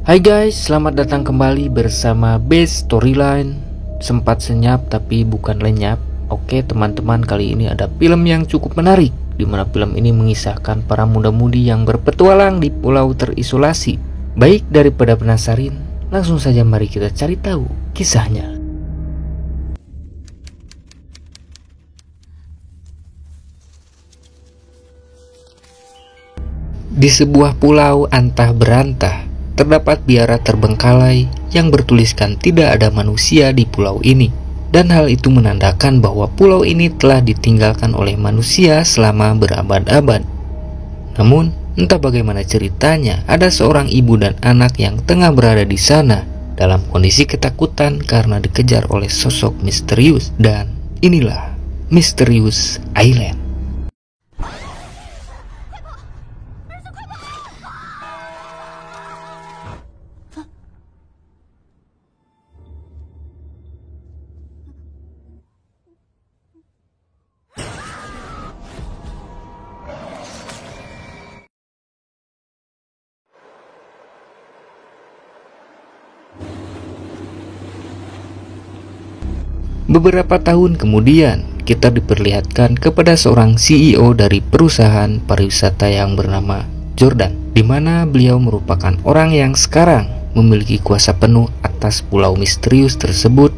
Hai guys, selamat datang kembali bersama Best Storyline. Sempat senyap tapi bukan lenyap. Oke teman-teman, kali ini ada film yang cukup menarik, di mana film ini mengisahkan para muda-mudi yang berpetualang di pulau terisolasi. Baik, daripada penasaran, langsung saja mari kita cari tahu kisahnya. Di sebuah pulau antah berantah, terdapat biara terbengkalai yang bertuliskan tidak ada manusia di pulau ini. Dan hal itu menandakan bahwa pulau ini telah ditinggalkan oleh manusia selama berabad-abad. Namun, entah bagaimana ceritanya, ada seorang ibu dan anak yang tengah berada di sana dalam kondisi ketakutan karena dikejar oleh sosok misterius. Dan inilah Mysterious Island. Beberapa tahun kemudian, kita diperlihatkan kepada seorang CEO dari perusahaan pariwisata yang bernama Jordan, di mana beliau merupakan orang yang sekarang memiliki kuasa penuh atas pulau misterius tersebut.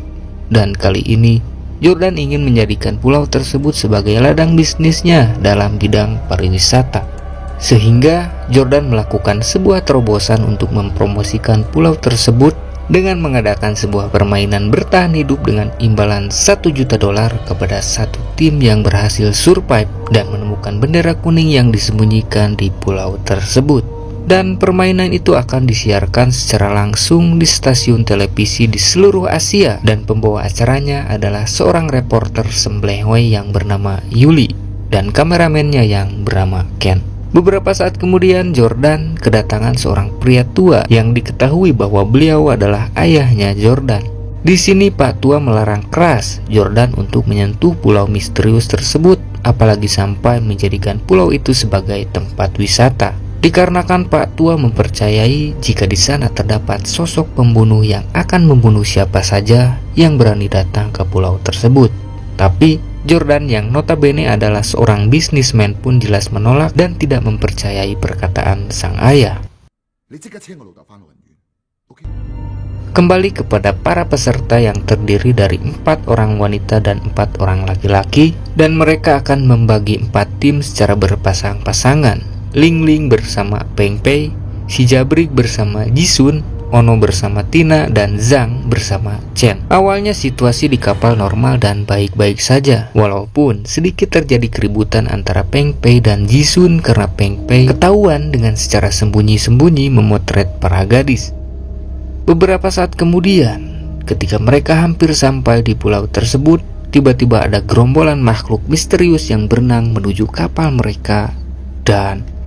Dan kali ini, Jordan ingin menjadikan pulau tersebut sebagai ladang bisnisnya dalam bidang pariwisata. Sehingga Jordan melakukan sebuah terobosan untuk mempromosikan pulau tersebut dengan mengadakan sebuah permainan bertahan hidup dengan imbalan $1 juta kepada satu tim yang berhasil survive dan menemukan bendera kuning yang disembunyikan di pulau tersebut. Dan permainan itu akan disiarkan secara langsung di stasiun televisi di seluruh Asia, dan pembawa acaranya adalah seorang reporter semblehway yang bernama Yuli dan kameramennya yang bernama Ken. Beberapa saat kemudian, Jordan kedatangan seorang pria tua yang diketahui bahwa beliau adalah ayahnya Jordan. Di sini Pak Tua melarang keras Jordan untuk menyentuh pulau misterius tersebut, apalagi sampai menjadikan pulau itu sebagai tempat wisata. Dikarenakan Pak Tua mempercayai jika di sana terdapat sosok pembunuh yang akan membunuh siapa saja yang berani datang ke pulau tersebut. Tapi Jordan yang notabene adalah seorang bisnismen pun jelas menolak dan tidak mempercayai perkataan sang ayah. Kembali kepada para peserta yang terdiri dari 4 orang wanita dan 4 orang laki-laki, dan mereka akan membagi 4 tim secara berpasang-pasangan. Ling Ling bersama Peng Pei, si Jabrik bersama Jisun, Ono bersama Tina, dan Zhang bersama Chen. Awalnya situasi di kapal normal dan baik-baik saja, walaupun sedikit terjadi keributan antara Peng Pei dan Jisun karena Peng Pei ketahuan dengan secara sembunyi-sembunyi memotret para gadis. Beberapa saat kemudian, ketika mereka hampir sampai di pulau tersebut, tiba-tiba ada gerombolan makhluk misterius yang berenang menuju kapal mereka. Dan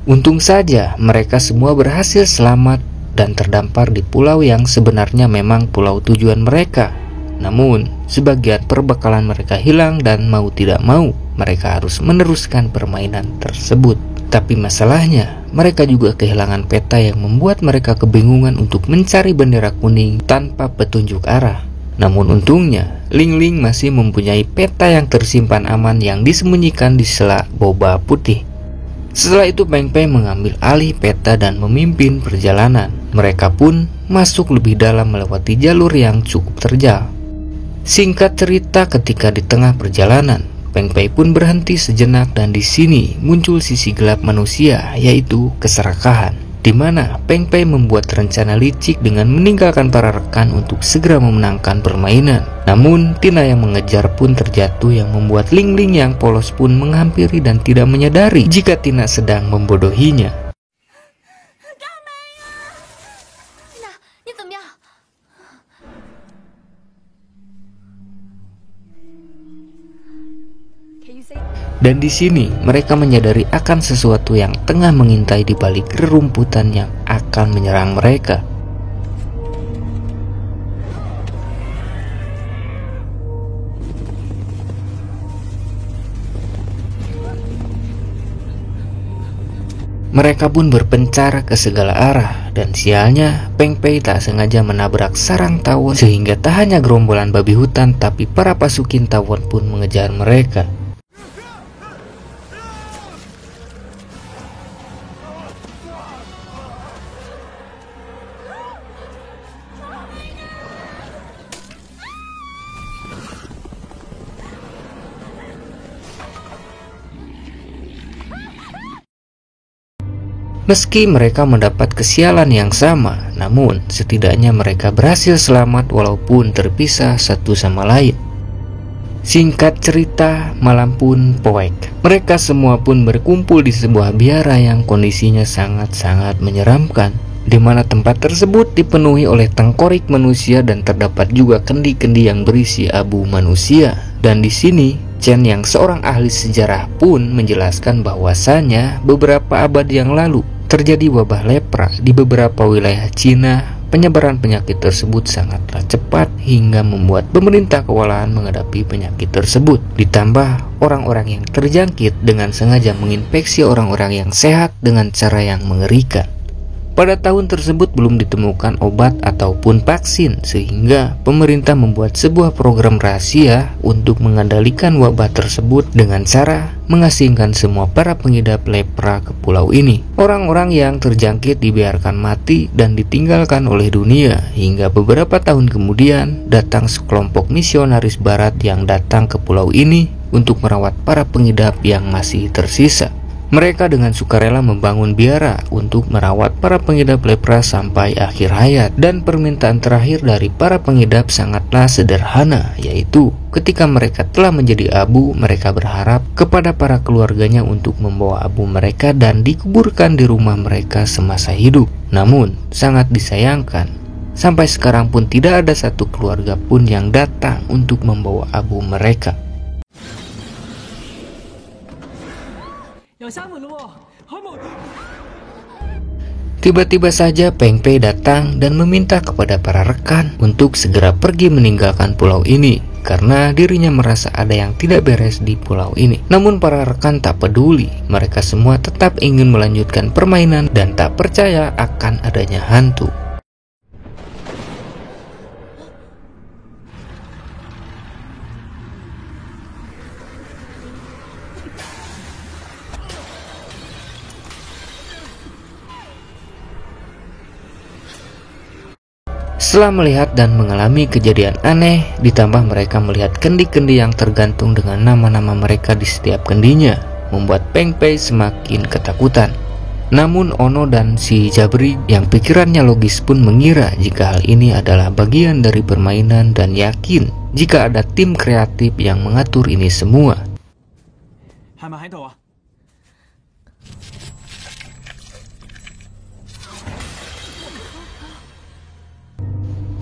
untung saja mereka semua berhasil selamat dan terdampar di pulau yang sebenarnya memang pulau tujuan mereka. Namun, sebagian perbekalan mereka hilang dan mau tidak mau, mereka harus meneruskan permainan tersebut. Tapi masalahnya, mereka juga kehilangan peta yang membuat mereka kebingungan untuk mencari bendera kuning tanpa petunjuk arah. Namun untungnya, Ling Ling masih mempunyai peta yang tersimpan aman yang disembunyikan di sela boba putih. Setelah itu Peng Pei mengambil alih peta dan memimpin perjalanan. Mereka pun masuk lebih dalam melewati jalur yang cukup terjal. Singkat cerita, ketika di tengah perjalanan, Peng Pei pun berhenti sejenak, dan di sini muncul sisi gelap manusia, yaitu keserakahan, di mana Peng Pei membuat rencana licik dengan meninggalkan para rekan untuk segera memenangkan permainan. Namun Tina yang mengejar pun terjatuh, yang membuat Ling Ling yang polos pun menghampiri dan tidak menyadari jika Tina sedang membodohinya. Dan di sini mereka menyadari akan sesuatu yang tengah mengintai di balik rerumputan yang akan menyerang mereka. Mereka pun berpencar ke segala arah, dan sialnya Peng Pei tak sengaja menabrak sarang tawon sehingga tak hanya gerombolan babi hutan tapi para pasukin tawon pun mengejar mereka. Meski mereka mendapat kesialan yang sama, namun setidaknya mereka berhasil selamat walaupun terpisah satu sama lain. Singkat cerita, malam pun poek. Mereka semua pun berkumpul di sebuah biara yang kondisinya sangat-sangat menyeramkan, di mana tempat tersebut dipenuhi oleh tengkorik manusia dan terdapat juga kendi-kendi yang berisi abu manusia. Dan di sini, Chen yang seorang ahli sejarah pun menjelaskan bahwasanya beberapa abad yang lalu terjadi wabah lepra di beberapa wilayah Cina. Penyebaran penyakit tersebut sangatlah cepat hingga membuat pemerintah kewalahan menghadapi penyakit tersebut. Ditambah orang-orang yang terjangkit dengan sengaja menginfeksi orang-orang yang sehat dengan cara yang mengerikan. Pada tahun tersebut belum ditemukan obat ataupun vaksin, sehingga pemerintah membuat sebuah program rahasia untuk mengendalikan wabah tersebut dengan cara mengasingkan semua para pengidap lepra ke pulau ini. Orang-orang yang terjangkit dibiarkan mati dan ditinggalkan oleh dunia, hingga beberapa tahun kemudian datang sekelompok misionaris barat yang datang ke pulau ini untuk merawat para pengidap yang masih tersisa. Mereka dengan sukarela membangun biara untuk merawat para pengidap lepra sampai akhir hayat. Dan permintaan terakhir dari para pengidap sangatlah sederhana, yaitu ketika mereka telah menjadi abu, mereka berharap kepada para keluarganya untuk membawa abu mereka dan dikuburkan di rumah mereka semasa hidup. Namun sangat disayangkan, sampai sekarang pun tidak ada satu keluarga pun yang datang untuk membawa abu mereka. Tiba-tiba saja Peng Pei datang dan meminta kepada para rekan untuk segera pergi meninggalkan pulau ini karena dirinya merasa ada yang tidak beres di pulau ini. Namun para rekan tak peduli, mereka semua tetap ingin melanjutkan permainan dan tak percaya akan adanya hantu. Setelah melihat dan mengalami kejadian aneh, ditambah mereka melihat kendi-kendi yang tergantung dengan nama-nama mereka di setiap kendinya, membuat Peng Pei semakin ketakutan. Namun Ono dan si Jabri yang pikirannya logis pun mengira jika hal ini adalah bagian dari permainan dan yakin jika ada tim kreatif yang mengatur ini semua.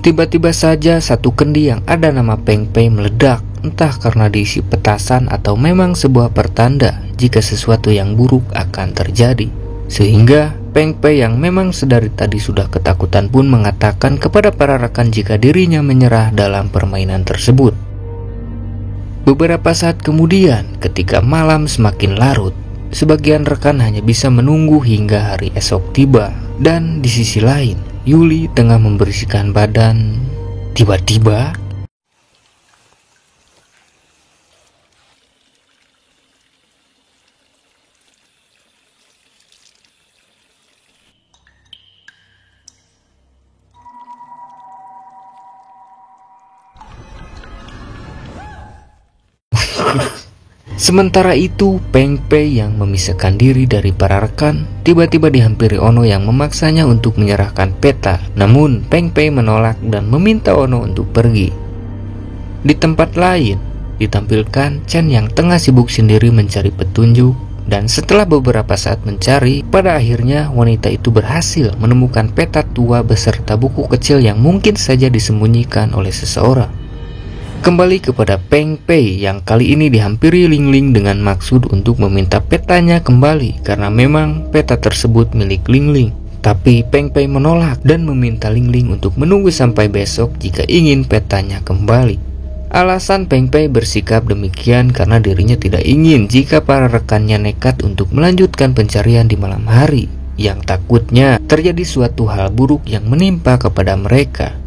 Tiba-tiba saja satu kendi yang ada nama Peng Pei meledak, entah karena diisi petasan atau memang sebuah pertanda jika sesuatu yang buruk akan terjadi. Sehingga Peng Pei yang memang sedari tadi sudah ketakutan pun mengatakan kepada para rekan jika dirinya menyerah dalam permainan tersebut. Beberapa saat kemudian, ketika malam semakin larut, sebagian rekan hanya bisa menunggu hingga hari esok tiba. Dan di sisi lain, Yuli tengah membersihkan badan. Tiba-tiba sementara itu, Peng Pei yang memisahkan diri dari para rekan tiba-tiba dihampiri Ono yang memaksanya untuk menyerahkan peta. Namun Peng Pei menolak dan meminta Ono untuk pergi. Di tempat lain ditampilkan Chen yang tengah sibuk sendiri mencari petunjuk. Dan setelah beberapa saat mencari, pada akhirnya wanita itu berhasil menemukan peta tua beserta buku kecil yang mungkin saja disembunyikan oleh seseorang. Kembali kepada Peng Pei yang kali ini dihampiri Ling Ling dengan maksud untuk meminta petanya kembali karena memang peta tersebut milik Ling Ling. Tapi Peng Pei menolak dan meminta Ling Ling untuk menunggu sampai besok jika ingin petanya kembali. Alasan Peng Pei bersikap demikian karena dirinya tidak ingin jika para rekannya nekat untuk melanjutkan pencarian di malam hari, yang takutnya terjadi suatu hal buruk yang menimpa kepada mereka.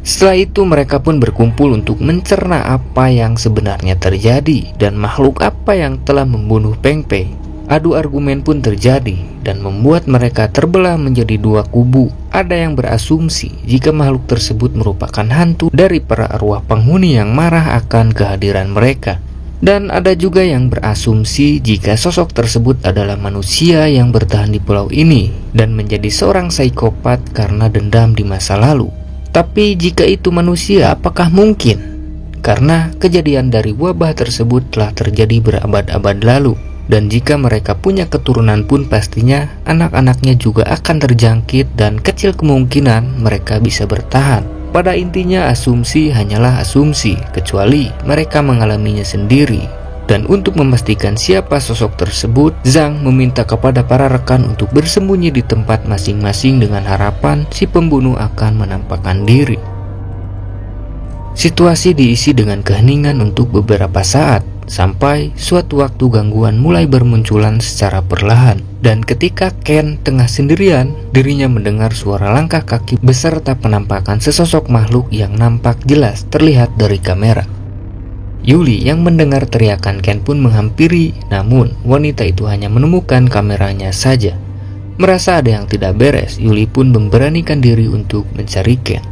Setelah itu mereka pun berkumpul untuk mencerna apa yang sebenarnya terjadi dan makhluk apa yang telah membunuh Peng Pei. Adu argumen pun terjadi dan membuat mereka terbelah menjadi dua kubu. Ada yang berasumsi jika makhluk tersebut merupakan hantu dari para arwah penghuni yang marah akan kehadiran mereka. Dan ada juga yang berasumsi jika sosok tersebut adalah manusia yang bertahan di pulau ini dan menjadi seorang psikopat karena dendam di masa lalu. Tapi jika itu manusia, apakah mungkin? Karena kejadian dari wabah tersebut telah terjadi berabad-abad lalu. Dan jika mereka punya keturunan pun pastinya anak-anaknya juga akan terjangkit dan kecil kemungkinan mereka bisa bertahan. Pada intinya asumsi hanyalah asumsi, kecuali mereka mengalaminya sendiri. Dan untuk memastikan siapa sosok tersebut, Zhang meminta kepada para rekan untuk bersembunyi di tempat masing-masing dengan harapan si pembunuh akan menampakkan diri. Situasi diisi dengan keheningan untuk beberapa saat, sampai suatu waktu gangguan mulai bermunculan secara perlahan. Dan ketika Ken tengah sendirian, dirinya mendengar suara langkah kaki beserta penampakan sesosok makhluk yang nampak jelas terlihat dari kamera. Yuli yang mendengar teriakan Ken pun menghampiri, namun wanita itu hanya menemukan kameranya saja. Merasa ada yang tidak beres, Yuli pun memberanikan diri untuk mencari Ken.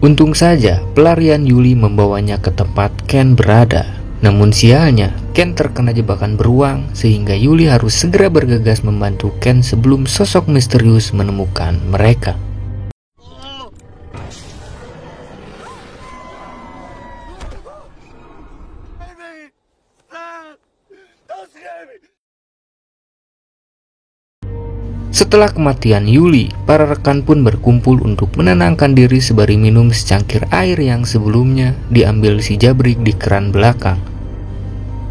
Untung saja pelarian Yuli membawanya ke tempat Ken berada. Namun sialnya, Ken terkena jebakan beruang sehingga Yuli harus segera bergegas membantu Ken sebelum sosok misterius menemukan mereka. Setelah kematian Yuli, para rekan pun berkumpul untuk menenangkan diri sembari minum secangkir air yang sebelumnya diambil si Jabrik di keran belakang.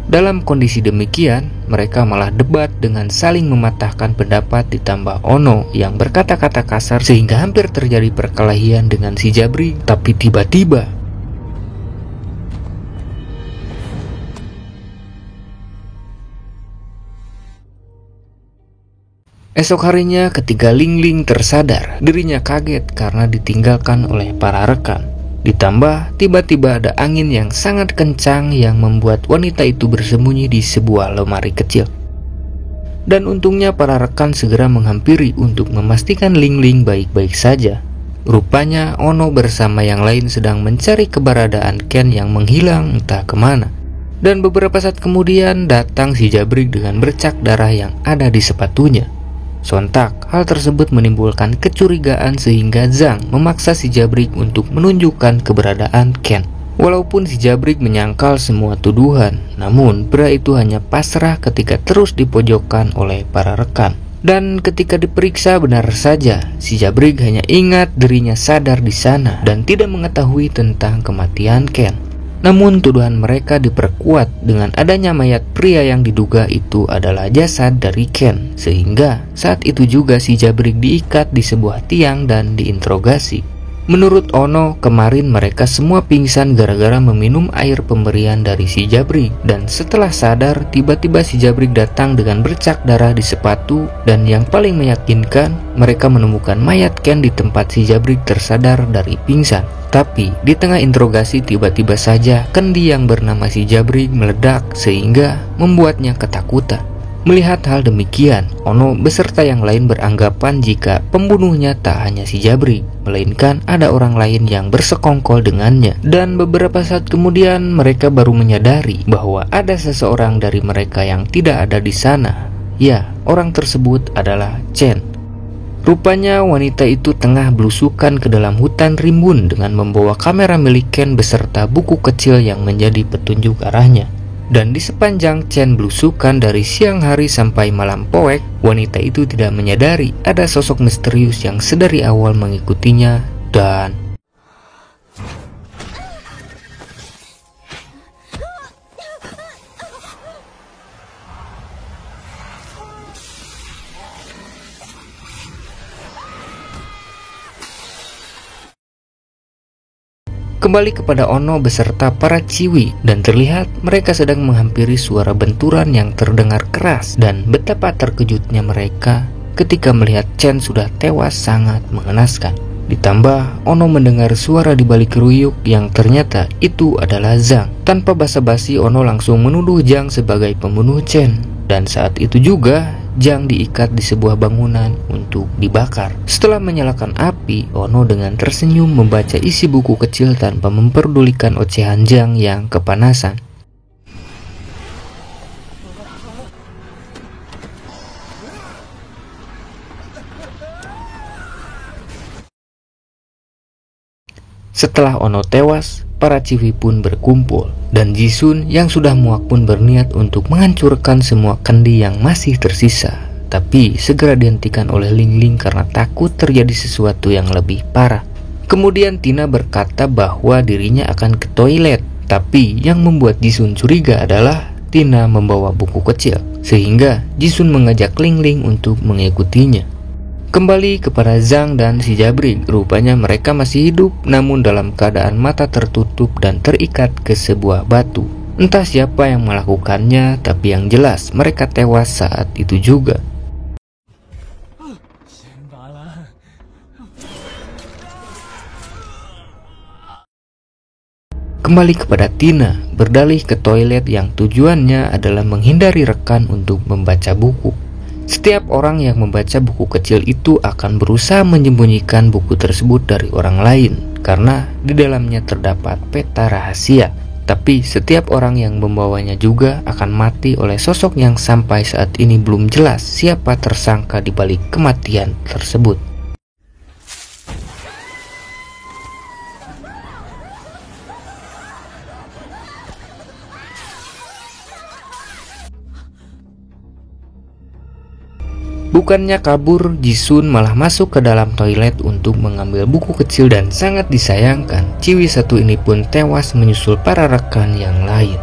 Dalam kondisi demikian, mereka malah debat dengan saling mematahkan pendapat ditambah Ono yang berkata-kata kasar sehingga hampir terjadi perkelahian dengan si Jabrik. Tapi tiba-tiba esok harinya ketika Ling Ling tersadar, dirinya kaget karena ditinggalkan oleh para rekan. Ditambah tiba-tiba ada angin yang sangat kencang yang membuat wanita itu bersembunyi di sebuah lemari kecil. Dan untungnya para rekan segera menghampiri untuk memastikan Ling Ling baik-baik saja. Rupanya Ono bersama yang lain sedang mencari keberadaan Ken yang menghilang entah kemana. Dan beberapa saat kemudian datang si Jabrik dengan bercak darah yang ada di sepatunya. Sontak, hal tersebut menimbulkan kecurigaan sehingga Zhang memaksa si Jabrik untuk menunjukkan keberadaan Ken. Walaupun si Jabrik menyangkal semua tuduhan, namun pria itu hanya pasrah ketika terus dipojokkan oleh para rekan. Dan ketika diperiksa benar saja, si Jabrik hanya ingat dirinya sadar di sana dan tidak mengetahui tentang kematian Ken. Namun tuduhan mereka diperkuat dengan adanya mayat pria yang diduga itu adalah jasad dari Ken. Sehingga saat itu juga si Jabrik diikat di sebuah tiang dan diinterogasi. Menurut Ono, kemarin mereka semua pingsan gara-gara meminum air pemberian dari si Jabrik. Dan setelah sadar, tiba-tiba si Jabrik datang dengan bercak darah di sepatu. Dan yang paling meyakinkan, mereka menemukan mayat Ken di tempat si Jabrik tersadar dari pingsan. Tapi di tengah interogasi tiba-tiba saja kendi yang bernama si Jabrik meledak sehingga membuatnya ketakutan. Melihat hal demikian, Ono beserta yang lain beranggapan jika pembunuhnya tak hanya si Jabrik, melainkan ada orang lain yang bersekongkol dengannya. Dan beberapa saat kemudian mereka baru menyadari bahwa ada seseorang dari mereka yang tidak ada di sana. Ya, orang tersebut adalah Chen. Rupanya wanita itu tengah belusukan ke dalam hutan rimbun dengan membawa kamera milik Ken beserta buku kecil yang menjadi petunjuk arahnya. Dan di sepanjang Chen belusukan dari siang hari sampai malam poek, wanita itu tidak menyadari ada sosok misterius yang sedari awal mengikutinya dan kembali kepada Ono beserta para ciwi, dan terlihat mereka sedang menghampiri suara benturan yang terdengar keras. Dan betapa terkejutnya mereka ketika melihat Chen sudah tewas sangat mengenaskan. Ditambah Ono mendengar suara di balik ruyuk yang ternyata itu adalah Zhang. Tanpa basa-basi Ono langsung menuduh Zhang sebagai pembunuh Chen. Dan saat itu juga Zhang diikat di sebuah bangunan untuk dibakar. Setelah menyalakan api, Ono dengan tersenyum membaca isi buku kecil tanpa memperdulikan ocehan Zhang yang kepanasan. Setelah Ono tewas, para ciwi pun berkumpul, dan Jisun yang sudah muak pun berniat untuk menghancurkan semua kendi yang masih tersisa. Tapi segera dihentikan oleh Ling Ling karena takut terjadi sesuatu yang lebih parah. Kemudian Tina berkata bahwa dirinya akan ke toilet, tapi yang membuat Jisun curiga adalah Tina membawa buku kecil, sehingga Jisun mengajak Ling Ling untuk mengikutinya. Kembali kepada Zhang dan si Jabrik, rupanya mereka masih hidup namun dalam keadaan mata tertutup dan terikat ke sebuah batu. Entah siapa yang melakukannya, tapi yang jelas mereka tewas saat itu juga. Kembali kepada Tina, berdalih ke toilet yang tujuannya adalah menghindari rekan untuk membaca buku. Setiap orang yang membaca buku kecil itu akan berusaha menyembunyikan buku tersebut dari orang lain karena di dalamnya terdapat peta rahasia. Tapi setiap orang yang membawanya juga akan mati oleh sosok yang sampai saat ini belum jelas siapa tersangka di balik kematian tersebut. Bukannya kabur, Jisun malah masuk ke dalam toilet untuk mengambil buku kecil dan sangat disayangkan, ciwi satu ini pun tewas menyusul para rekan yang lain.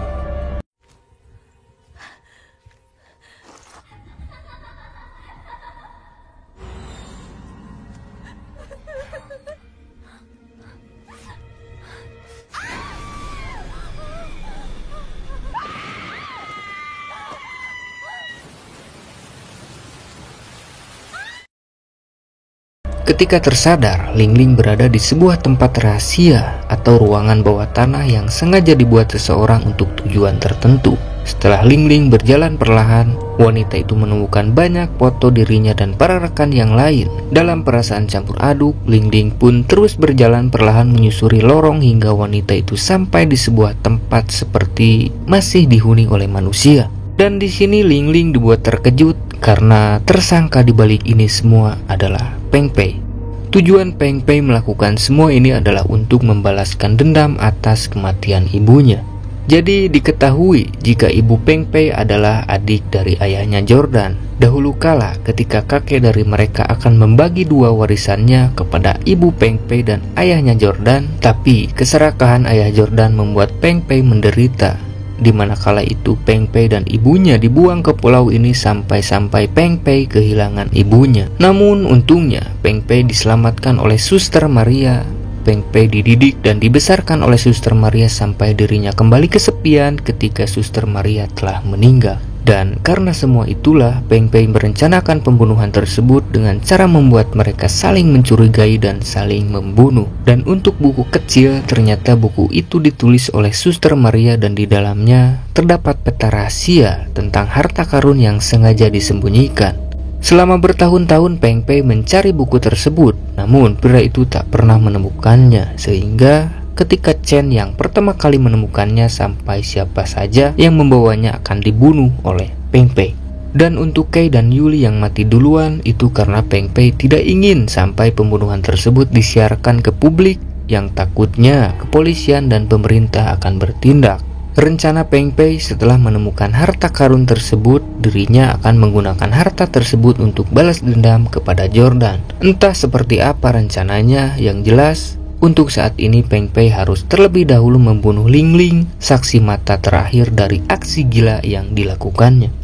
Ketika tersadar, Ling Ling berada di sebuah tempat rahasia atau ruangan bawah tanah yang sengaja dibuat seseorang untuk tujuan tertentu. Setelah Ling Ling berjalan perlahan, wanita itu menemukan banyak foto dirinya dan para rekan yang lain. Dalam perasaan campur aduk, Ling Ling pun terus berjalan perlahan menyusuri lorong hingga wanita itu sampai di sebuah tempat seperti masih dihuni oleh manusia. Dan di sini Ling Ling dibuat terkejut karena tersangka di balik ini semua adalah Peng Pei. Tujuan Peng Pei melakukan semua ini adalah untuk membalaskan dendam atas kematian ibunya. Jadi diketahui jika ibu Peng Pei adalah adik dari ayahnya Jordan. Dahulu kala ketika kakek dari mereka akan membagi dua warisannya kepada ibu Peng Pei dan ayahnya Jordan, tapi keserakahan ayah Jordan membuat Peng Pei menderita. Di mana kala itu Peng Pei dan ibunya dibuang ke pulau ini sampai-sampai Peng Pei kehilangan ibunya. Namun untungnya Peng Pei diselamatkan oleh Suster Maria. Peng Pei dididik dan dibesarkan oleh Suster Maria sampai dirinya kembali kesepian ketika Suster Maria telah meninggal. Dan karena semua itulah, Peng Pei merencanakan pembunuhan tersebut dengan cara membuat mereka saling mencurigai dan saling membunuh. Dan untuk buku kecil, ternyata buku itu ditulis oleh Suster Maria dan di dalamnya terdapat peta rahasia tentang harta karun yang sengaja disembunyikan. Selama bertahun-tahun Peng Pei mencari buku tersebut, namun pria itu tak pernah menemukannya, sehingga ketika Chen yang pertama kali menemukannya, sampai siapa saja yang membawanya akan dibunuh oleh Peng Pei. Dan untuk Kei dan Yuli yang mati duluan itu karena Peng Pei tidak ingin sampai pembunuhan tersebut disiarkan ke publik, yang takutnya kepolisian dan pemerintah akan bertindak. Rencana Peng Pei setelah menemukan harta karun tersebut, dirinya akan menggunakan harta tersebut untuk balas dendam kepada Jordan. Entah seperti apa rencananya, yang jelas untuk saat ini Peng Pei harus terlebih dahulu membunuh Ling Ling, saksi mata terakhir dari aksi gila yang dilakukannya.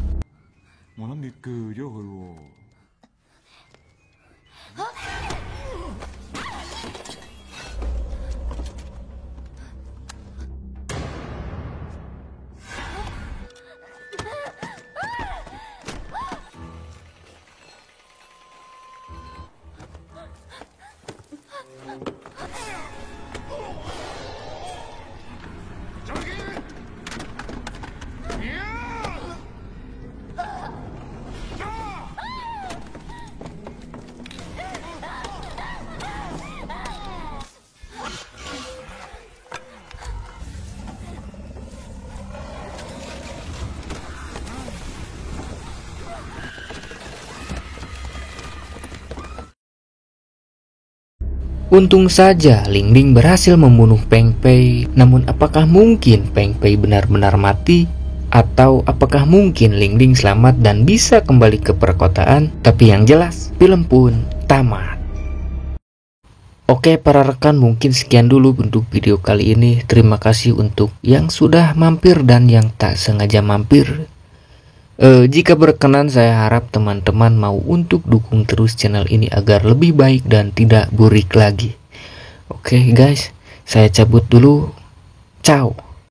Untung saja Ling Ling berhasil membunuh Peng Pei. Namun apakah mungkin Peng Pei benar-benar mati? Atau apakah mungkin Ling Ling selamat dan bisa kembali ke perkotaan? Tapi yang jelas, film pun tamat. Oke para rekan, mungkin sekian dulu untuk video kali ini. Terima kasih untuk yang sudah mampir dan yang tak sengaja mampir. Jika berkenan, saya harap teman-teman mau untuk dukung terus channel ini agar lebih baik dan tidak burik lagi. Oke guys, saya cabut dulu. Ciao.